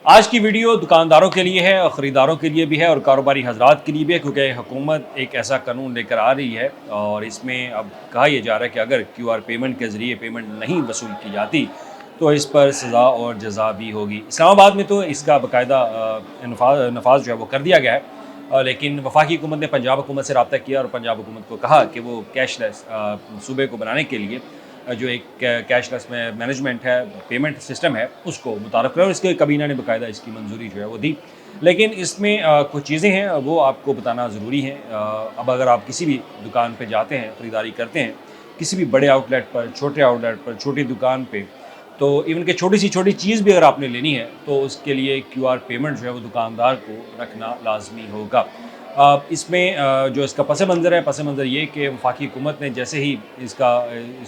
آج کی ویڈیو دکانداروں کے لیے ہے اور خریداروں کے لیے بھی ہے اور کاروباری حضرات کے لیے بھی ہے، کیونکہ حکومت ایک ایسا قانون لے کر آ رہی ہے اور اس میں اب کہا یہ جا رہا ہے کہ اگر کیو آر پیمنٹ کے ذریعے پیمنٹ نہیں وصول کی جاتی تو اس پر سزا اور جزا بھی ہوگی۔ اسلام آباد میں تو اس کا باقاعدہ نفاذ جو ہے وہ کر دیا گیا ہے، لیکن وفاقی حکومت نے پنجاب حکومت سے رابطہ کیا اور پنجاب حکومت کو کہا کہ وہ کیش لیس صوبے کو بنانے کے لیے جو ایک کیش لیس میں مینجمنٹ ہے، پیمنٹ سسٹم ہے، اس کو متعارف کرے اور اس کے کابینہ نے باقاعدہ اس کی منظوری جو ہے وہ دی۔ لیکن اس میں کچھ چیزیں ہیں وہ آپ کو بتانا ضروری ہے۔ اب اگر آپ کسی بھی دکان پہ جاتے ہیں، خریداری کرتے ہیں، کسی بھی بڑے آؤٹ لیٹ پر، چھوٹے آؤٹ لیٹ پر، چھوٹی دکان پہ، تو ایون کہ چھوٹی سی چھوٹی چیز بھی اگر آپ نے لینی ہے تو اس کے لیے کیو آر پیمنٹ جو ہے وہ دکاندار کو رکھنا لازمی ہوگا۔ اس میں جو اس کا پس منظر ہے، پس منظر یہ کہ وفاقی حکومت نے جیسے ہی اس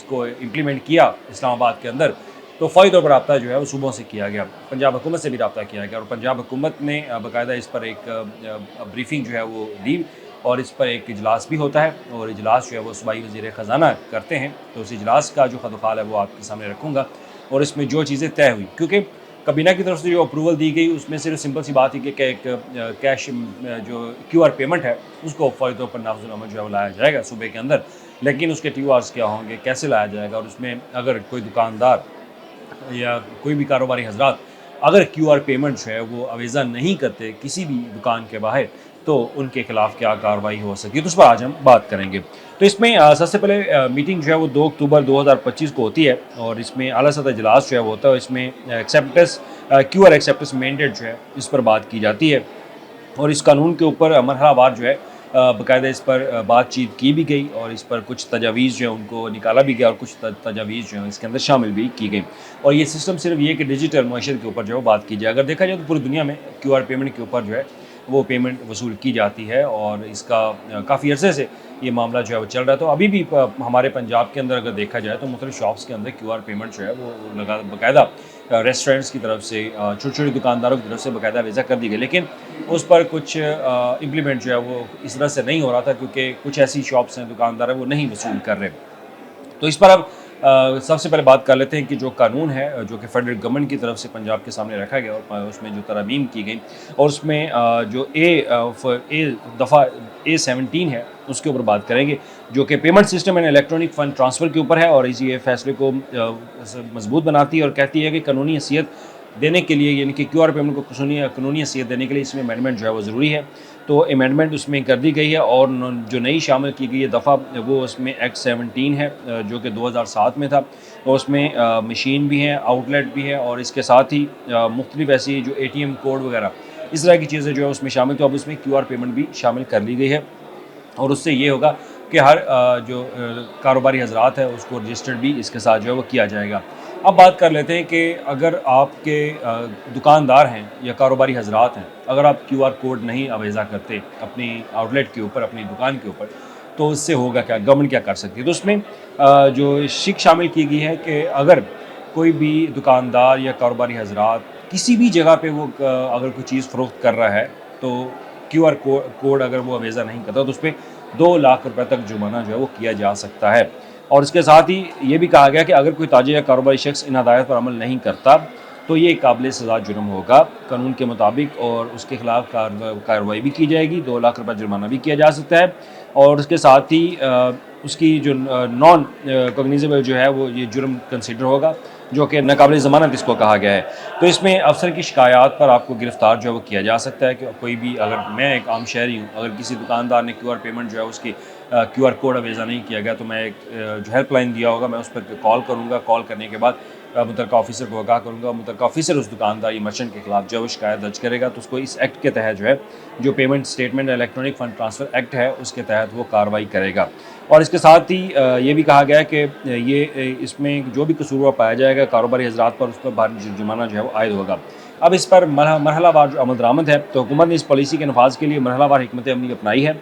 کو امپلیمنٹ کیا اسلام آباد کے اندر، تو فوری طور پر رابطہ جو ہے وہ صوبوں سے کیا گیا، پنجاب حکومت سے بھی رابطہ کیا گیا اور پنجاب حکومت نے باقاعدہ اس پر ایک بریفنگ جو ہے وہ دی اور اس پر ایک اجلاس بھی ہوتا ہے اور اجلاس جو ہے وہ صوبائی وزیر خزانہ کرتے ہیں۔ تو اس اجلاس کا جو خط و خال ہے وہ آپ کے سامنے رکھوں گا اور اس میں جو چیزیں طے ہوئی، کیونکہ کابینہ کی طرف سے جو اپروول دی گئی اس میں صرف سمپل سی بات ہے کہ ایک کیش جو کیو آر پیمنٹ ہے اس کو فوری طور پر نافذ العمل جو ہے وہ لایا جائے گا صوبے کے اندر، لیکن اس کے ٹیو آرز کیا ہوں گے، کیسے لایا جائے گا، اور اس میں اگر کوئی دکاندار یا کوئی بھی کاروباری حضرات اگر کیو آر پیمنٹ جو ہے وہ اویزہ نہیں کرتے کسی بھی دکان کے باہر تو ان کے خلاف کیا کارروائی ہو سکتی ہے، تو اس پر آج ہم بات کریں گے۔ تو اس میں سب سے پہلے میٹنگ جو ہے وہ 2 اکتوبر 2025 کو ہوتی ہے اور اس میں اعلیٰ سطح اجلاس جو ہے وہ ہوتا ہے، اس میں کیو آر ایکسیپٹنس مینڈیٹ جو ہے اس پر بات کی جاتی ہے اور اس قانون کے اوپر مرحلہ وار جو ہے باقاعدہ اس پر بات چیت کی بھی گئی اور اس پر کچھ تجاویز جو ہے ان کو نکالا بھی گیا اور کچھ تجاویز جو ہیں اس کے اندر شامل بھی کی گئی۔ اور یہ سسٹم صرف یہ کہ ڈیجیٹل معیشت کے اوپر جو ہے بات کی جائے، اگر دیکھا جائے تو پوری دنیا میں کیو آر پیمنٹ کے اوپر جو ہے وہ پیمنٹ وصول کی جاتی ہے اور اس کا کافی عرصے سے یہ معاملہ جو ہے وہ چل رہا ہے۔ تو ابھی بھی ہمارے پنجاب کے اندر اگر دیکھا جائے تو مختلف شاپس کے اندر کیو آر پیمنٹ جو ہے وہ باقاعدہ ریسٹورینٹس کی طرف سے، چھوٹی چھوٹی دکانداروں کی طرف سے باقاعدہ ویزا کر دی گئی، لیکن اس پر کچھ امپلیمنٹ جو ہے وہ اس طرح سے نہیں ہو رہا تھا کیونکہ کچھ ایسی شاپس ہیں، دکاندار ہیں، وہ نہیں وصول کر رہے۔ تو اس پر اب سب سے پہلے بات کر لیتے ہیں کہ جو قانون ہے جو کہ فیڈرل گورنمنٹ کی طرف سے پنجاب کے سامنے رکھا گیا اور اس میں جو ترامیم کی گئی اور اس میں جو دفعہ A17 ہے اس کے اوپر بات کریں گے، جو کہ payment system and electronic fund transfer کے اوپر ہے اور یہ فیصلے کو مضبوط بناتی ہے اور کہتی ہے کہ قانونی حیثیت دینے کے لیے، یعنی کہ کیو آر پیمنٹ کو قانونی حیثیت دینے کے لیے اس میں امینڈمنٹ جو ہے وہ ضروری ہے۔ تو امینڈمنٹ اس میں کر دی گئی ہے اور جو نئی شامل کی گئی ہے دفعہ وہ اس میں ایکٹ 17 ہے جو کہ 2007 میں تھا اور اس میں مشین بھی ہیں، آؤٹ لیٹ بھی ہے اور اس کے ساتھ ہی مختلف ایسی جو ATM کوڈ وغیرہ اس طرح کی چیزیں جو ہے اس میں شامل، تو اب اس میں کیو آر پیمنٹ بھی شامل کر لی گئی ہے اور اس سے یہ ہوگا کہ ہر جو کاروباری حضرات ہے اس کو رجسٹرڈ بھی اس کے ساتھ جو ہے وہ کیا جائے گا۔ اب بات کر لیتے ہیں کہ اگر آپ کے دکاندار ہیں یا کاروباری حضرات ہیں، اگر آپ کیو آر کوڈ نہیں اویزہ کرتے اپنی آؤٹ لیٹ کے اوپر، اپنی دکان کے اوپر، تو اس سے ہوگا کیا، گورنمنٹ کیا کر سکتی ہے؟ تو اس میں جو شک شامل کی گئی ہے کہ اگر کوئی بھی دکاندار یا کاروباری حضرات کسی بھی جگہ پہ وہ اگر کوئی چیز فروخت کر رہا ہے تو کیو آر کوڈ اگر وہ اویزہ نہیں کرتا تو اس پہ 2 لاکھ روپے تک جرمانہ جو ہے وہ کیا جا سکتا ہے۔ اور اس کے ساتھ ہی یہ بھی کہا گیا کہ اگر کوئی تاجر یا کاروباری شخص ان ہدایات پر عمل نہیں کرتا تو یہ قابل سزا جرم ہوگا قانون کے مطابق اور اس کے خلاف کارروائی بھی کی جائے گی، 2 لاکھ روپے جرمانہ بھی کیا جا سکتا ہے اور اس کے ساتھ ہی اس کی جو نان کوگنیزیبل جو ہے وہ یہ جرم کنسیڈر ہوگا، جو کہ ناقابل ضمانت اس کو کہا گیا ہے۔ تو اس میں افسر کی شکایات پر آپ کو گرفتار جو ہے وہ کیا جا سکتا ہے کہ کوئی بھی، اگر میں ایک عام شہری ہوں، اگر کسی دکاندار نے کیو آر پیمنٹ جو ہے اس کی کیو آر کوڈ اویزہ نہیں کیا گیا تو میں ایک جو ہیلپ لائن دیا ہوگا، میں اس پر کال کروں گا، کال کرنے کے بعد متعلقہ آفیسر کو آگاہ کروں گا، متعلقہ آفیسر اس دکاندار یا مرچنٹ کے خلاف جو ہے وہ شکایت درج کرے گا تو اس کو اس ایکٹ کے تحت جو ہے جو payment statement electronic fund transfer act ہے اس کے تحت وہ کارروائی کرے گا۔ اور اس کے ساتھ ہی یہ بھی کہا گیا ہے کہ یہ اس میں جو بھی قصور پایا جائے گا کاروباری حضرات پر اس پر بھاری جرمانہ جو ہے وہ عائد ہوگا۔ اب اس پر مرحلہ وار جو عمل درآمد ہے تو حکومت نے اس پالیسی کے نفاذ کے لیے مرحلہ وار حکمت عملی اپنائی ہے،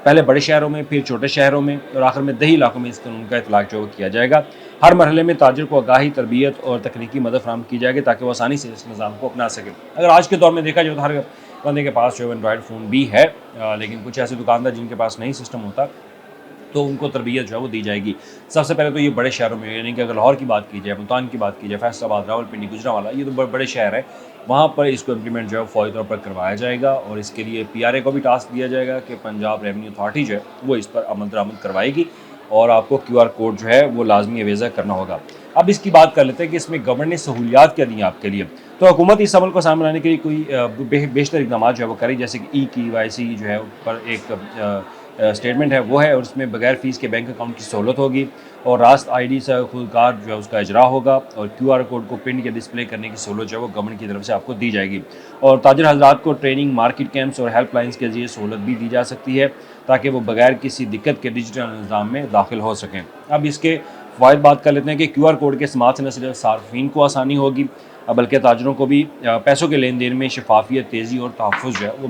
پہلے بڑے شہروں میں، پھر چھوٹے شہروں میں اور آخر میں دیہی علاقوں میں اس قانون کا اطلاق جو وہ کیا جائے گا۔ ہر مرحلے میں تاجر کو آگاہی، تربیت اور تکنیکی مدد فراہم کی جائے گی تاکہ وہ آسانی سے اس نظام کو اپنا سکے۔ اگر آج کے دور میں دیکھا جائے تو ہر بندے کے پاس جو ہے اینڈرائڈ فون بھی ہے، لیکن کچھ ایسے دکاندار جن کے پاس نہیں سسٹم ہوتا تو ان کو تربیت جو ہے وہ دی جائے گی۔ سب سے پہلے تو یہ بڑے شہروں میں، یعنی کہ اگر لاہور کی بات کی جائے، ملتان کی بات کی جائے، فیصل آباد، راولپنڈی، گوجرانوالا، یہ تو بڑے شہر ہیں، وہاں پر اس کو امپلیمنٹ جو ہے فوری طور پر کروایا جائے گا، اور اس کے لیے PRA کو بھی ٹاسک دیا جائے گا کہ پنجاب ریونیو اتھارٹی جو ہے وہ اس پر عمل درآمد کروائے گی، اور آپ کو QR کوڈ جو ہے وہ لازمی اویزہ کرنا ہوگا۔ اب اس کی بات کر لیتے ہیں کہ اس میں گورنمنٹ نے سہولیات کیا دی ہیں آپ کے لیے۔ تو حکومت اس عمل کو سامنے لانے کے لیے کوئی بیشتر اقدامات جو ہے وہ کریں، جیسے کہ EKYC جو ہے پر ایک اسٹیٹمنٹ ہے وہ ہے، اور اس میں بغیر فیس کے بینک اکاؤنٹ کی سہولت ہوگی، اور راست ID سے خودکار جو ہے اس کا اجرا ہوگا، اور QR کوڈ کو پرنٹ یا ڈسپلے کرنے کی سہولت جو ہے وہ گورنمنٹ کی طرف سے آپ کو دی جائے گی، اور تاجر حضرات کو ٹریننگ، مارکیٹ کیمپس اور ہیلپ لائنس کے ذریعے سہولت بھی دی جا سکتی ہے تاکہ وہ بغیر کسی دقت کے ڈیجیٹل نظام میں داخل ہو سکیں۔ اب اس کے فوائد بات کر لیتے ہیں کہ QR کوڈ کے استعمال سے نہ صرف صارفین کو آسانی ہوگی بلکہ تاجروں کو بھی پیسوں کے لین دین میں شفافیت، تیزی اور تحفظ جو ہے وہ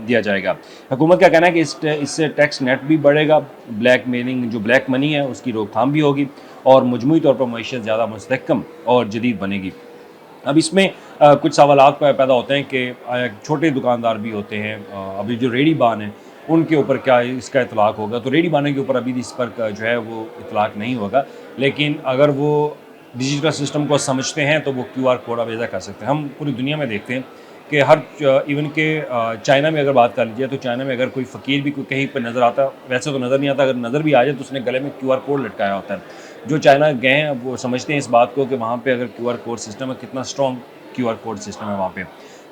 دیا جائے گا۔ حکومت کا کہنا ہے کہ اس سے ٹیکس نیٹ بھی بڑھے گا، بلیک میلنگ جو بلیک منی ہے اس کی روک تھام بھی ہوگی، اور مجموعی طور پر معیشت زیادہ مستحکم اور جدید بنے گی۔ اب اس میں کچھ سوالات پیدا ہوتے ہیں کہ چھوٹے دکاندار بھی ہوتے ہیں، ابھی جو ریڑھی بان ہیں ان کے اوپر کیا اس کا اطلاق ہوگا؟ تو ریڑھی بانوں کے اوپر ابھی اس پر جو ہے وہ اطلاق نہیں ہوگا، لیکن اگر وہ ڈیجیٹل سسٹم کو سمجھتے ہیں تو وہ QR کوڈ اویزہ کر سکتے ہیں۔ ہم پوری دنیا میں دیکھتے ہیں کہ ایون کہ چائنا میں اگر بات کر لیجیے تو چائنا میں اگر کوئی فقیر بھی کہیں پہ نظر آتا، ویسے تو نظر نہیں آتا، اگر نظر بھی آ جائے تو اس نے گلے میں QR کوڈ لٹکایا ہوتا ہے۔ جو چائنا گئے ہیں وہ سمجھتے ہیں اس بات کو کہ وہاں پہ اگر QR کوڈ سسٹم ہے، کتنا اسٹرانگ QR کوڈ سسٹم ہے وہاں پہ،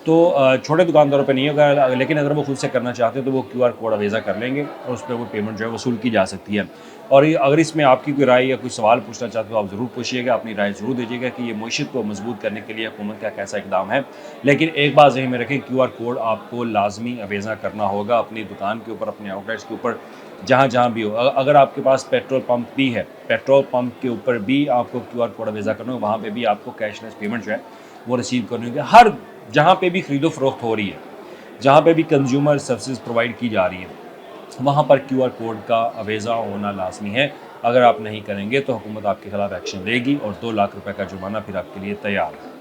تو چھوٹے دکانداروں پہ نہیں ہوگا، لیکن اگر وہ خود سے کرنا چاہتے ہیں تو وہ QR کوڈ اویزہ کر لیں گے، اور اس پہ وہ پیمنٹ جو ہے وصول کی جا سکتی ہے۔ اور اگر اس میں آپ کی کوئی رائے یا کوئی سوال پوچھنا چاہتے ہو آپ ضرور پوچھیے گا، اپنی رائے ضرور دیجیے گا کہ یہ معیشت کو مضبوط کرنے کے لیے حکومت کا کیسا اقدام ہے۔ لیکن ایک بات ذہن میں رکھیں، QR کوڈ آپ کو لازمی اویزہ کرنا ہوگا اپنی دکان کے اوپر، اپنے آؤٹ لیٹس کے اوپر، جہاں بھی ہو۔ اگر آپ کے پاس پیٹرول پمپ بھی ہے، پیٹرول پمپ کے اوپر بھی آپ کو QR کوڈ اویزہ کرنا ہوگا، وہاں پہ بھی آپ کو کیش لیس پیمنٹ جو ہے وہ ریسیو کرنی ہوگی۔ ہر جہاں پہ بھی خرید و فروخت ہو رہی ہے، جہاں پہ بھی کنزیومر سروسز پرووائڈ کی جا رہی ہیں، وہاں پر QR کوڈ کا اویزہ ہونا لازمی ہے۔ اگر آپ نہیں کریں گے تو حکومت آپ کے خلاف ایکشن لے گی، اور 2 لاکھ روپے کا جرمانہ پھر آپ کے لیے تیار ہے۔